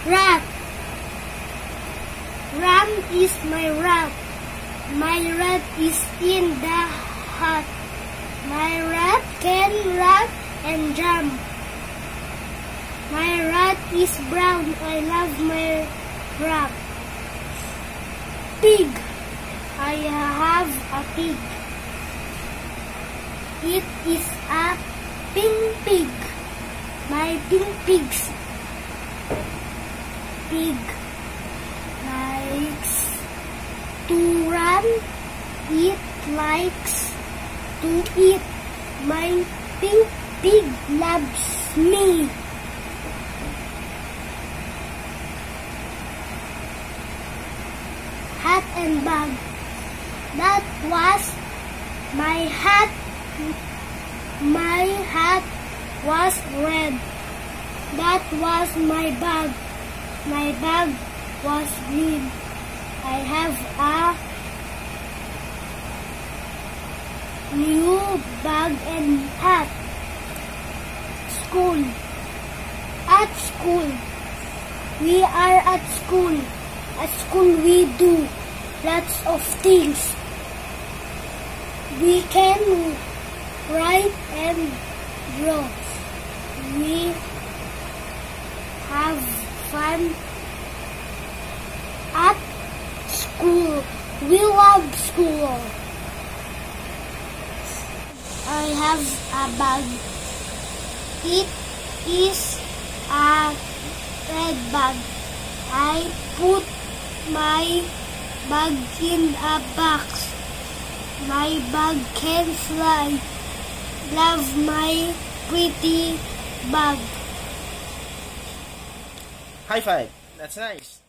Rat. Ram is my rat. My rat is in the hut. My rat can run and jump. My rat is brown. I love my rat. Pig. I have a pig. It is a pink pig. My pink pigs. Pig likes to run. It likes to eat. My pink pig loves me. Hat and bag. That was my hat. My hat was red. That was my bag. My bag was green. I have a new bag and hat. School. At school. We are at school. At school we do lots of things. We can write and draw. We have fun at school. We love school. I have a bag. It is a red bag. I put my bag in a box. My bag can fly. Love my pretty bag. High five. That's nice.